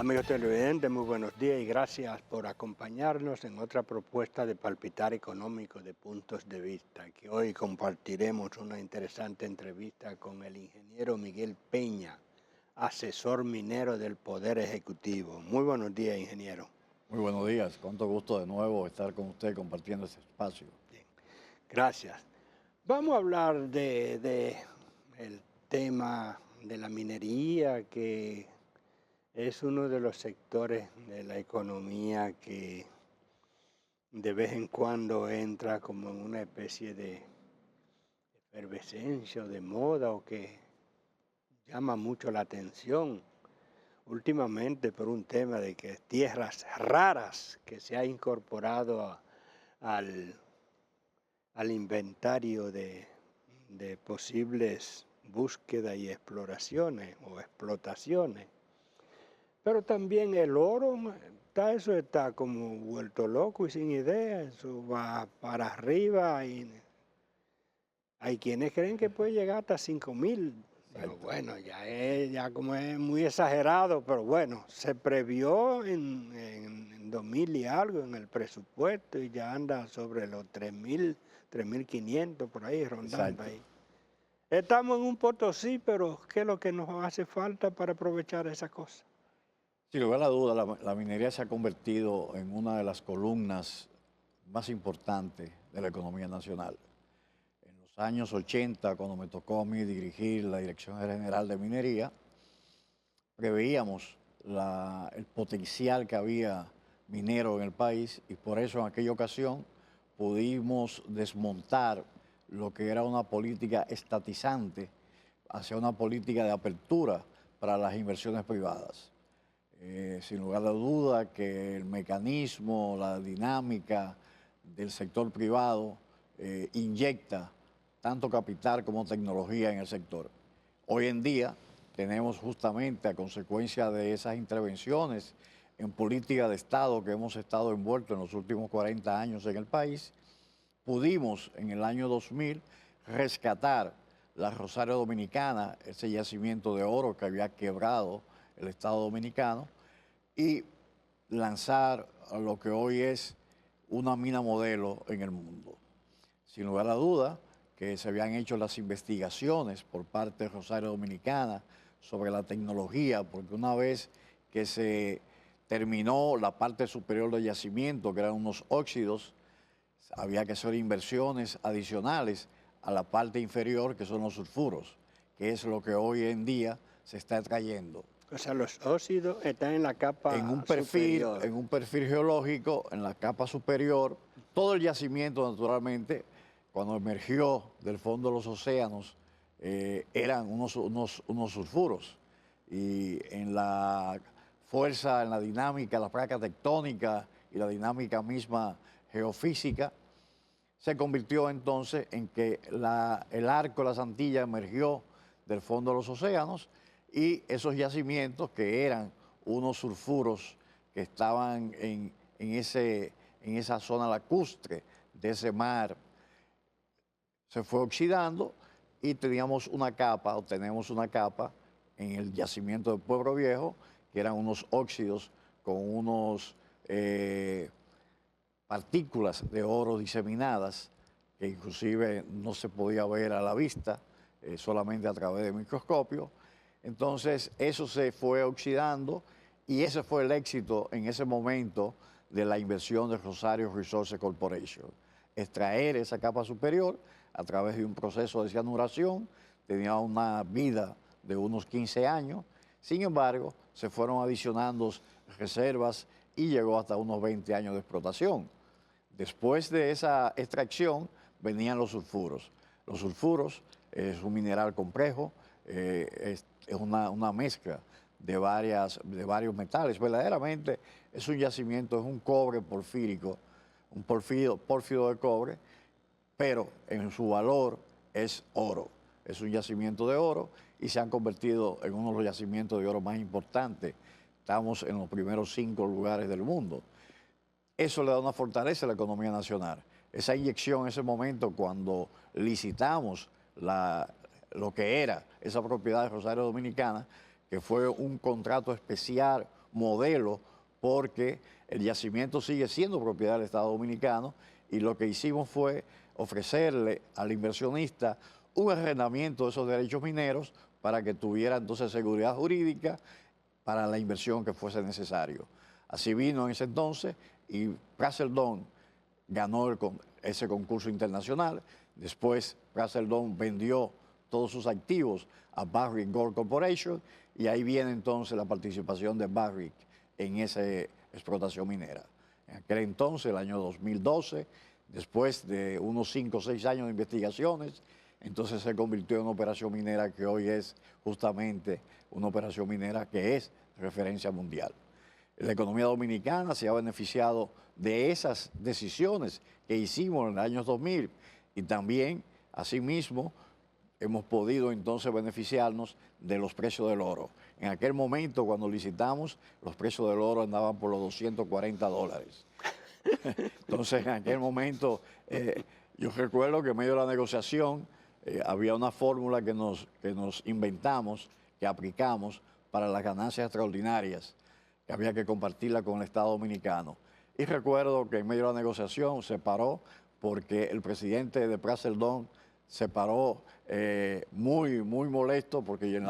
Amigos televidentes, muy buenos días y gracias por acompañarnos en otra propuesta de Palpitar Económico de Puntos de Vista, que hoy compartiremos una interesante entrevista con el ingeniero Miguel Peña, asesor minero del Poder Ejecutivo. Muy buenos días, ingeniero. Muy buenos días, cuánto gusto de nuevo estar con usted compartiendo este espacio. Bien, gracias. Vamos a hablar de el tema de la minería, que es uno de los sectores de la economía que de vez en cuando entra como en una especie de efervescencia o de moda o que llama mucho la atención últimamente por un tema de que tierras raras que se ha incorporado al, al inventario de posibles búsquedas y exploraciones o explotaciones. Pero también el oro, eso está como vuelto loco y sin idea, eso va para arriba y hay quienes creen que puede llegar hasta 5.000. Pero bueno, ya como es muy exagerado, pero bueno, se previó en 2.000 y algo en el presupuesto y ya anda sobre los 3.000, 3.500 por ahí, rondando ahí. Estamos en un Potosí, pero ¿qué es lo que nos hace falta para aprovechar esa cosa? Sin lugar a duda, la minería se ha convertido en una de las columnas más importantes de la economía nacional. En los años 80, cuando me tocó a mí dirigir la Dirección General de Minería, preveíamos el potencial que había minero en el país y por eso en aquella ocasión pudimos desmontar lo que era una política estatizante hacia una política de apertura para las inversiones privadas. Sin lugar a duda que el mecanismo, la dinámica del sector privado inyecta tanto capital como tecnología en el sector. Hoy en día tenemos justamente a consecuencia de esas intervenciones en política de Estado que hemos estado envueltos en los últimos 40 años en el país, pudimos en el año 2000 rescatar la Rosario Dominicana, ese yacimiento de oro que había quebrado el Estado Dominicano, y lanzar a lo que hoy es una mina modelo en el mundo. Sin lugar a duda que se habían hecho las investigaciones por parte de Rosario Dominicana sobre la tecnología, porque una vez que se terminó la parte superior del yacimiento, que eran unos óxidos, había que hacer inversiones adicionales a la parte inferior, que son los sulfuros, que es lo que hoy en día se está extrayendo. O sea, los óxidos están en la capa superior. En un perfil geológico, en la capa superior. Todo el yacimiento, naturalmente, cuando emergió del fondo de los océanos, eran unos sulfuros. Y en la fuerza, en la dinámica, la placa tectónica y la dinámica misma geofísica, se convirtió entonces en que el arco de las Antillas emergió del fondo de los océanos y esos yacimientos que eran unos sulfuros que estaban en esa zona lacustre de ese mar, se fue oxidando y teníamos una capa, o tenemos una capa en el yacimiento de Pueblo Viejo, que eran unos óxidos con unos partículas de oro diseminadas, que inclusive no se podía ver a la vista, solamente a través del microscopio. Entonces eso se fue oxidando y ese fue el éxito en ese momento de la inversión de Rosario Resources Corporation. Extraer esa capa superior a través de un proceso de cianuración, tenía una vida de unos 15 años, sin embargo se fueron adicionando reservas y llegó hasta unos 20 años de explotación. Después de esa extracción venían los sulfuros. Los sulfuros es un mineral complejo, es una mezcla de varios metales. Verdaderamente es un yacimiento, es un cobre porfírico, un pórfido de cobre, pero en su valor es oro. Es un yacimiento de oro y se han convertido en uno de los yacimientos de oro más importantes. Estamos en los primeros 5 lugares del mundo. Eso le da una fortaleza a la economía nacional. Esa inyección en ese momento, cuando licitamos lo que era esa propiedad de Rosario Dominicana, que fue un contrato especial modelo porque el yacimiento sigue siendo propiedad del Estado Dominicano y lo que hicimos fue ofrecerle al inversionista un arrendamiento de esos derechos mineros para que tuviera entonces seguridad jurídica para la inversión que fuese necesario. Así vino en ese entonces y Praseldon ganó ese concurso internacional. Después Praseldon vendió todos sus activos a Barrick Gold Corporation y ahí viene entonces la participación de Barrick en esa explotación minera. En aquel entonces, el año 2012, después de unos 5 o 6 años de investigaciones, entonces se convirtió en una operación minera que hoy es justamente una operación minera que es referencia mundial. La economía dominicana se ha beneficiado de esas decisiones que hicimos en los años 2000 y también, asimismo, hemos podido entonces beneficiarnos de los precios del oro. En aquel momento, cuando licitamos, los precios del oro andaban por los $240. Entonces, en aquel momento, yo recuerdo que en medio de la negociación había una fórmula que nos inventamos, que aplicamos para las ganancias extraordinarias, que había que compartirla con el Estado Dominicano. Y recuerdo que en medio de la negociación se paró porque el presidente de Praseldon se paró muy molesto porque en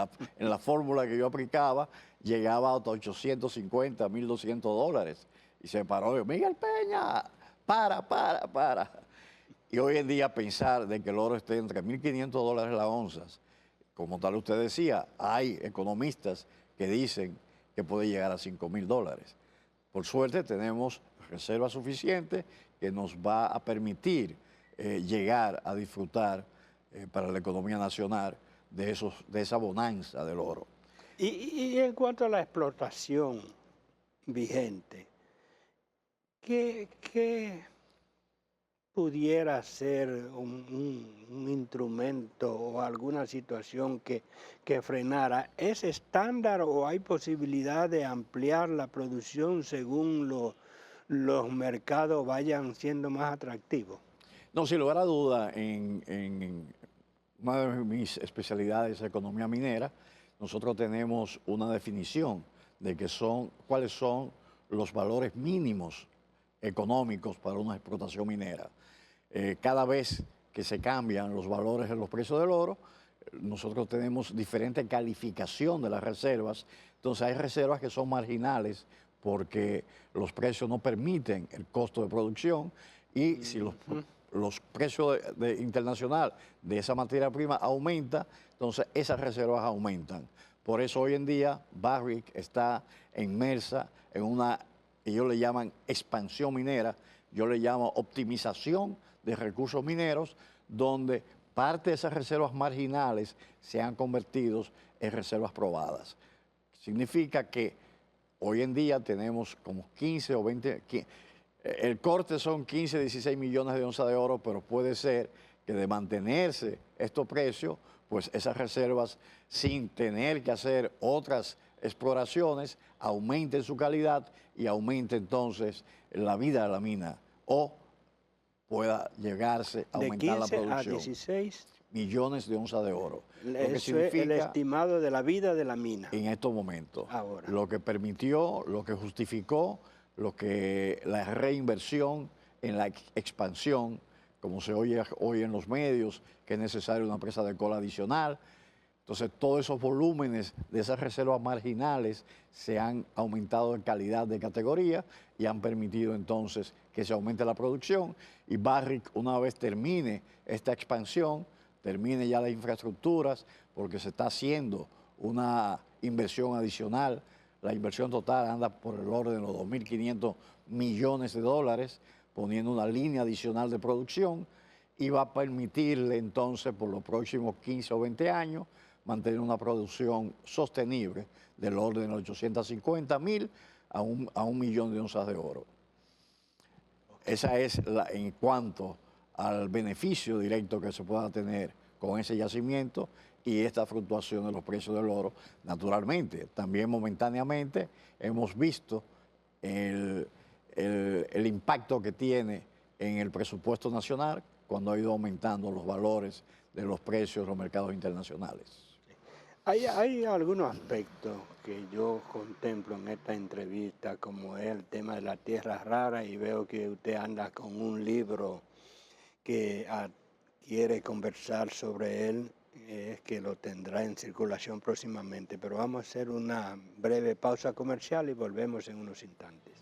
la fórmula que yo aplicaba llegaba hasta $850, $1,200. Y se paró y dijo, Miguel Peña, para. Y hoy en día pensar de que el oro esté entre $1,500 la onza, como tal usted decía, hay economistas que dicen que puede llegar a $5,000. Por suerte tenemos reservas suficientes que nos va a permitir llegar a disfrutar para la economía nacional de esa bonanza del oro. Y en cuanto a la explotación vigente, ¿qué pudiera ser un instrumento o alguna situación que frenara? ¿Es estándar o hay posibilidad de ampliar la producción según los mercados vayan siendo más atractivos? No, sin lugar a duda, en una de mis especialidades, economía minera, nosotros tenemos una definición de cuáles son los valores mínimos económicos para una explotación minera. Cada vez que se cambian los valores en los precios del oro, nosotros tenemos diferente calificación de las reservas. Entonces hay reservas que son marginales porque los precios no permiten el costo de producción y si los precios internacional de esa materia prima aumenta, entonces esas reservas aumentan. Por eso hoy en día Barrick está inmersa en una, ellos le llaman expansión minera, yo le llamo optimización de recursos mineros, donde parte de esas reservas marginales se han convertido en reservas probadas. Significa que hoy en día tenemos como 15 o 20, el corte son 15, 16 millones de onzas de oro, pero puede ser que de mantenerse estos precios, pues esas reservas, sin tener que hacer otras exploraciones, aumenten su calidad y aumente entonces la vida de la mina o pueda llegarse a aumentar la producción. De 15 a 16 millones de onzas de oro. Eso es el estimado de la vida de la mina. En estos momentos. Ahora. Lo que permitió, lo que justificó, la reinversión en la expansión, como se oye hoy en los medios, que es necesaria una presa de cola adicional. Entonces, todos esos volúmenes de esas reservas marginales se han aumentado en calidad de categoría y han permitido entonces que se aumente la producción. Y Barrick, una vez termine esta expansión, termine ya las infraestructuras, porque se está haciendo una inversión adicional. La inversión total anda por el orden de los $2.500 millones, poniendo una línea adicional de producción y va a permitirle entonces por los próximos 15 o 20 años mantener una producción sostenible del orden de 850.000 a un millón de onzas de oro. Esa es en cuanto al beneficio directo que se pueda tener con ese yacimiento y esta fluctuación de los precios del oro. Naturalmente, también momentáneamente hemos visto el impacto que tiene en el presupuesto nacional cuando ha ido aumentando los valores de los precios en los mercados internacionales. Hay algunos aspectos que yo contemplo en esta entrevista, como es el tema de la tierra rara, y veo que usted anda con un libro que quiere conversar sobre él, es que lo tendrá en circulación próximamente. Pero vamos a hacer una breve pausa comercial y volvemos en unos instantes.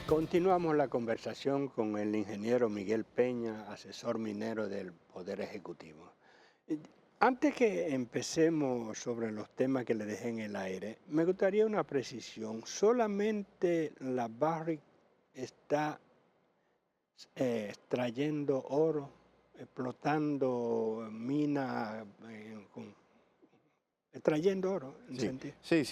Continuamos la conversación con el ingeniero Miguel Peña, asesor minero del Poder Ejecutivo. Antes que empecemos sobre los temas que le dejé en el aire, me gustaría una precisión. ¿Solamente la Barrick está extrayendo oro, explotando minas, extrayendo oro, en Sí, sentido? sí,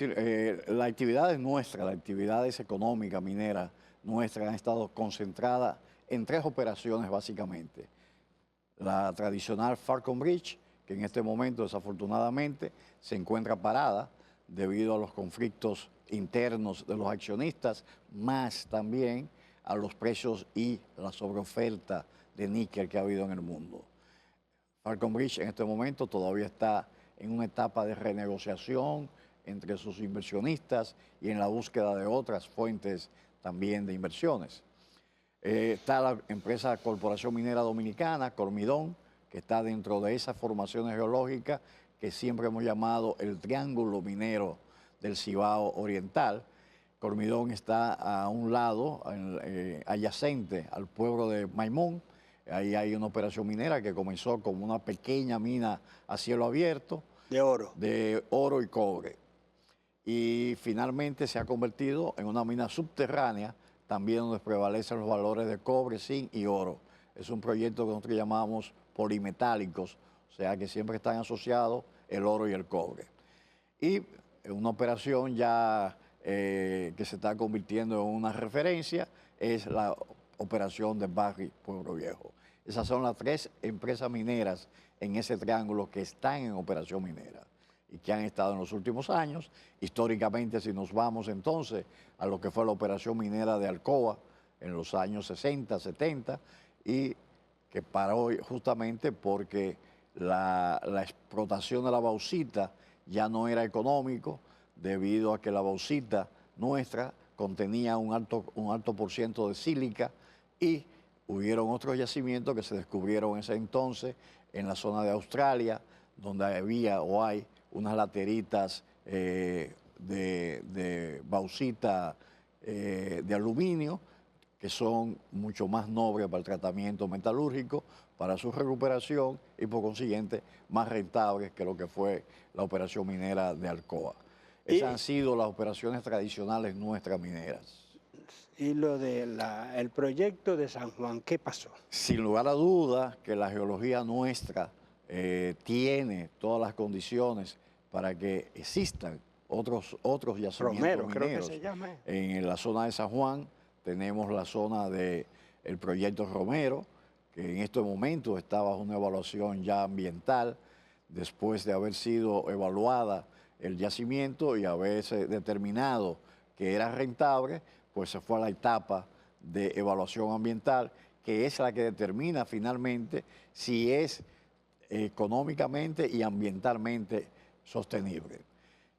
la actividad es nuestra, las actividades económicas, mineras nuestras han estado concentradas en tres operaciones básicamente. La tradicional Falcon Bridge, que en este momento desafortunadamente se encuentra parada debido a los conflictos internos de los accionistas, más también a los precios y la sobreoferta de níquel que ha habido en el mundo. Falcon Bridge en este momento todavía está en una etapa de renegociación entre sus inversionistas y en la búsqueda de otras fuentes también de inversiones. Está la empresa Corporación Minera Dominicana, Cormidón, que está dentro de esas formaciones geológicas que siempre hemos llamado el Triángulo Minero del Cibao Oriental. Cormidón está a un lado, adyacente al pueblo de Maimón. Ahí hay una operación minera que comenzó como una pequeña mina a cielo abierto. De oro y cobre. Y finalmente se ha convertido en una mina subterránea, también donde prevalecen los valores de cobre, zinc y oro. Es un proyecto que nosotros llamamos polimetálicos, o sea que siempre están asociados el oro y el cobre. Y una operación ya que se está convirtiendo en una referencia es la operación de Barrick Pueblo Viejo. Esas son las tres empresas mineras en ese triángulo que están en operación minera y que han estado en los últimos años. Históricamente, si nos vamos entonces a lo que fue la operación minera de Alcoa en los años 60, 70, y que paró justamente porque la explotación de la bauxita ya no era económico debido a que la bauxita nuestra contenía un alto por ciento de sílica y hubieron otros yacimientos que se descubrieron en ese entonces en la zona de Australia, donde había o hay unas lateritas de bauxita de aluminio que son mucho más nobles para el tratamiento metalúrgico, para su recuperación y por consiguiente más rentables que lo que fue la operación minera de Alcoa. Esas han sido las operaciones tradicionales nuestras mineras. Y lo del proyecto de San Juan, ¿qué pasó? Sin lugar a dudas que la geología nuestra tiene todas las condiciones para que existan otros yacimientos Romero, mineros. creo que se llama. En la zona de San Juan tenemos la zona del proyecto Romero, que en este momento está bajo una evaluación ya ambiental, después de haber sido evaluada el yacimiento y haberse determinado que era rentable, pues se fue a la etapa de evaluación ambiental, que es la que determina finalmente si es económicamente y ambientalmente sostenible.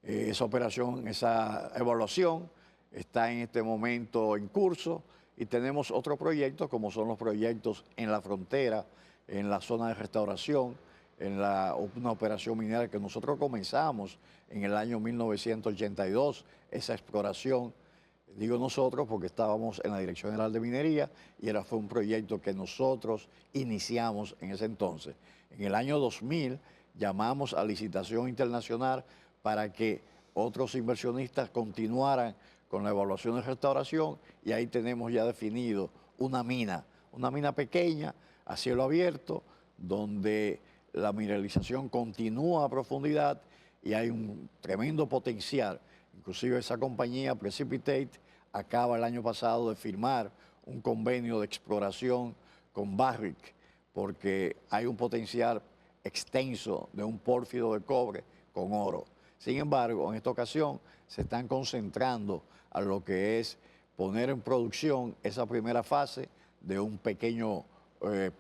Esa operación, esa evaluación está en este momento en curso y tenemos otros proyectos como son los proyectos en la frontera, en la zona de restauración, en una operación minera que nosotros comenzamos en el año 1982, esa exploración. Digo nosotros porque estábamos en la Dirección General de Minería y fue un proyecto que nosotros iniciamos en ese entonces. En el año 2000 llamamos a licitación internacional para que otros inversionistas continuaran con la evaluación de restauración y ahí tenemos ya definido una mina pequeña a cielo abierto donde la mineralización continúa a profundidad y hay un tremendo potencial. Inclusive esa compañía Precipitate acaba el año pasado de firmar un convenio de exploración con Barrick porque hay un potencial extenso de un pórfido de cobre con oro. Sin embargo, en esta ocasión se están concentrando a lo que es poner en producción esa primera fase de un pequeño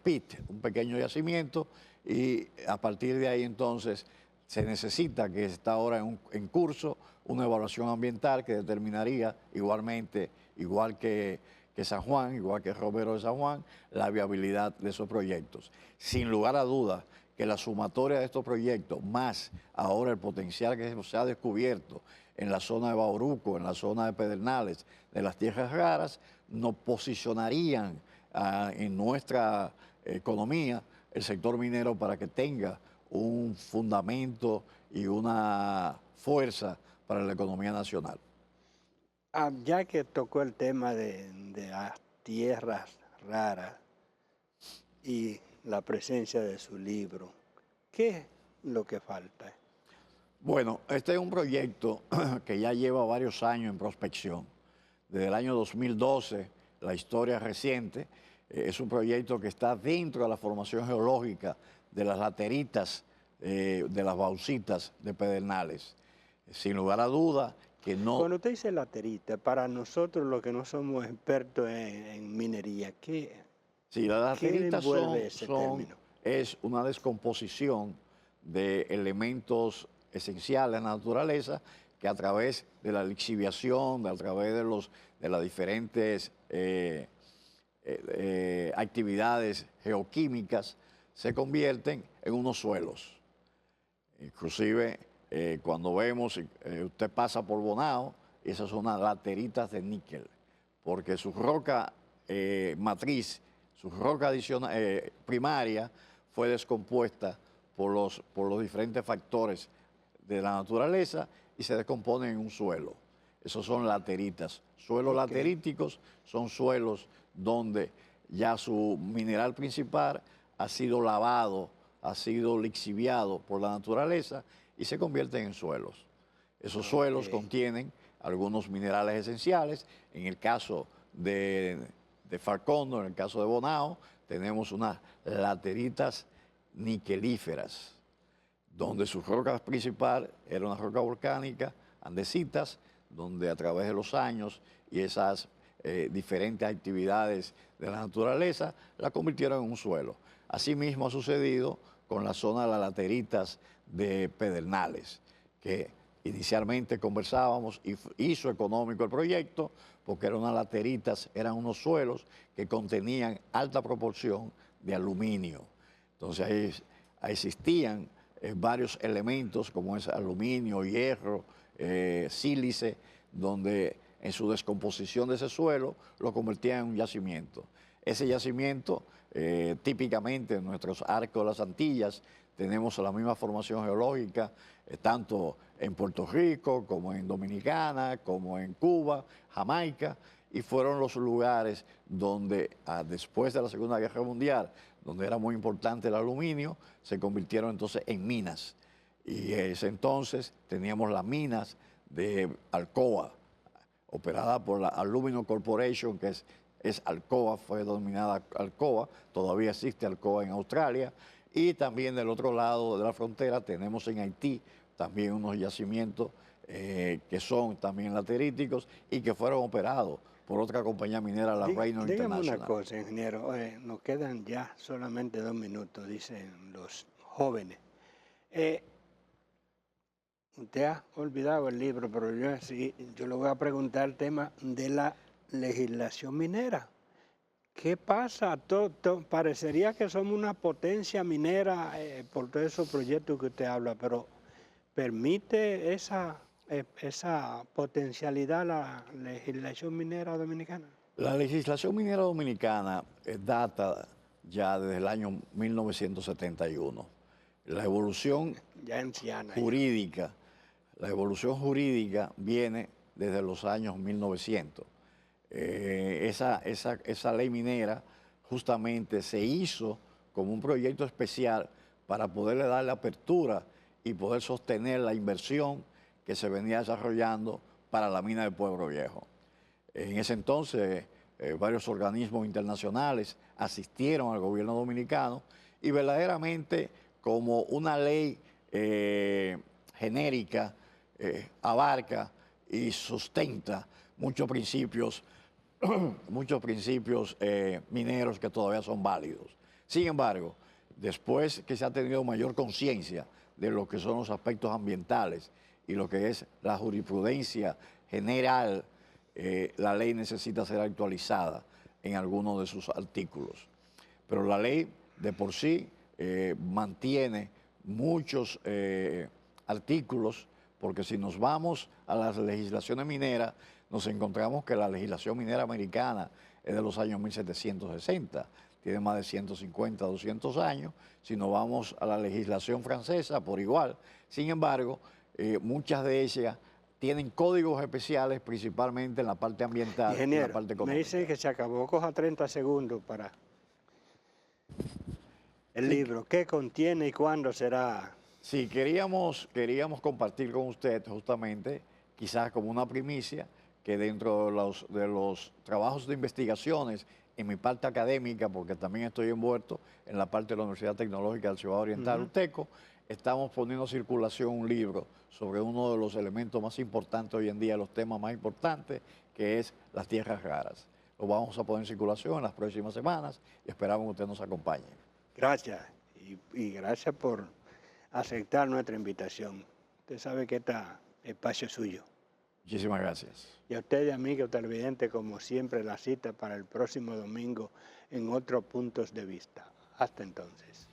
pit, un pequeño yacimiento, y a partir de ahí entonces se necesita, que está ahora en curso, una evaluación ambiental que determinaría igualmente, igual que San Juan, igual que Romero de San Juan, la viabilidad de esos proyectos. Sin lugar a dudas que la sumatoria de estos proyectos, más ahora el potencial que se ha descubierto en la zona de Bauruco, en la zona de Pedernales, de las tierras raras, nos posicionarían en nuestra economía el sector minero para que tenga un fundamento y una fuerza para la economía nacional. Ya que tocó el tema de las tierras raras y la presencia de su libro, ¿qué es lo que falta? Bueno, este es un proyecto que ya lleva varios años en prospección. Desde el año 2012, la historia reciente, es un proyecto que está dentro de la formación geológica de las lateritas, de las bauxitas de Pedernales. Sin lugar a duda que no... Cuando usted dice laterita, para nosotros los que no somos expertos en minería, Sí, las lateritas término? es una descomposición de elementos esenciales a la naturaleza que a través de la lixiviación, a través de las diferentes actividades geoquímicas, se convierten en unos suelos. Inclusive, cuando vemos, usted pasa por Bonao, esas son unas lateritas de níquel, porque su roca matriz, su roca primaria, fue descompuesta por los diferentes factores de la naturaleza y se descomponen en un suelo. Esos son lateritas. Suelos lateríticos son suelos donde ya su mineral principal ha sido lavado, ha sido lixiviado por la naturaleza y se convierten en suelos. Esos suelos contienen algunos minerales esenciales. En el caso de Falcondo, en el caso de Bonao, tenemos unas lateritas niquelíferas, donde su roca principal era una roca volcánica, andesitas, donde a través de los años y esas diferentes actividades de la naturaleza la convirtieron en un suelo. Asimismo ha sucedido con la zona de las lateritas de Pedernales, que inicialmente conversábamos y hizo económico el proyecto porque eran unas lateritas, eran unos suelos que contenían alta proporción de aluminio. Entonces ahí existían varios elementos como es aluminio, hierro, sílice, donde en su descomposición de ese suelo lo convertían en un yacimiento. Ese yacimiento, típicamente en nuestros arcos de las Antillas, tenemos la misma formación geológica, tanto en Puerto Rico como en Dominicana, como en Cuba, Jamaica, y fueron los lugares donde después de la Segunda Guerra Mundial, donde era muy importante el aluminio, se convirtieron entonces en minas. Y ese entonces teníamos las minas de Alcoa, operada por la Aluminum Corporation, que es Alcoa, fue denominada Alcoa, todavía existe Alcoa en Australia, y también del otro lado de la frontera tenemos en Haití también unos yacimientos que son también lateríticos y que fueron operados por otra compañía minera, la Reynolds International. Dígame una cosa, ingeniero, nos quedan ya solamente 2 minutos, dicen los jóvenes. Usted ha olvidado el libro, pero yo le voy a preguntar el tema de la legislación minera. ¿Qué pasa? Parecería que somos una potencia minera por todos esos proyectos que usted habla, pero ¿permite esa potencialidad la legislación minera dominicana? La legislación minera dominicana data ya desde el año 1971. La evolución jurídica, la evolución jurídica viene desde los años 1900. Esa ley minera justamente se hizo como un proyecto especial para poderle dar la apertura y poder sostener la inversión que se venía desarrollando para la mina de Pueblo Viejo. En ese entonces, varios organismos internacionales asistieron al gobierno dominicano y verdaderamente como una ley genérica, abarca y sustenta muchos principios mineros que todavía son válidos. Sin embargo, después que se ha tenido mayor conciencia de lo que son los aspectos ambientales y lo que es la jurisprudencia general, la ley necesita ser actualizada en algunos de sus artículos. Pero la ley de por sí mantiene muchos artículos, porque si nos vamos a las legislaciones mineras, nos encontramos que la legislación minera americana es de los años 1760, tiene más de 150, 200 años. Si nos vamos a la legislación francesa, por igual. Sin embargo, muchas de ellas tienen códigos especiales, principalmente en la parte ambiental y en la parte económica. Me dicen que se acabó, coja 30 segundos para el libro. ¿Qué contiene y cuándo será? Sí, queríamos compartir con usted justamente, quizás como una primicia, que dentro de los trabajos de investigaciones, en mi parte académica, porque también estoy envuelto en la parte de la Universidad Tecnológica del Cibao Oriental, UTECO, estamos poniendo en circulación un libro sobre uno de los elementos más importantes hoy en día, los temas más importantes, que es las tierras raras. Lo vamos a poner en circulación en las próximas semanas y esperamos que usted nos acompañe. Gracias, y gracias por aceptar nuestra invitación. Usted sabe que este espacio es suyo. Muchísimas gracias. Y a ustedes, amigos televidentes, como siempre, la cita para el próximo domingo en otros puntos de vista. Hasta entonces.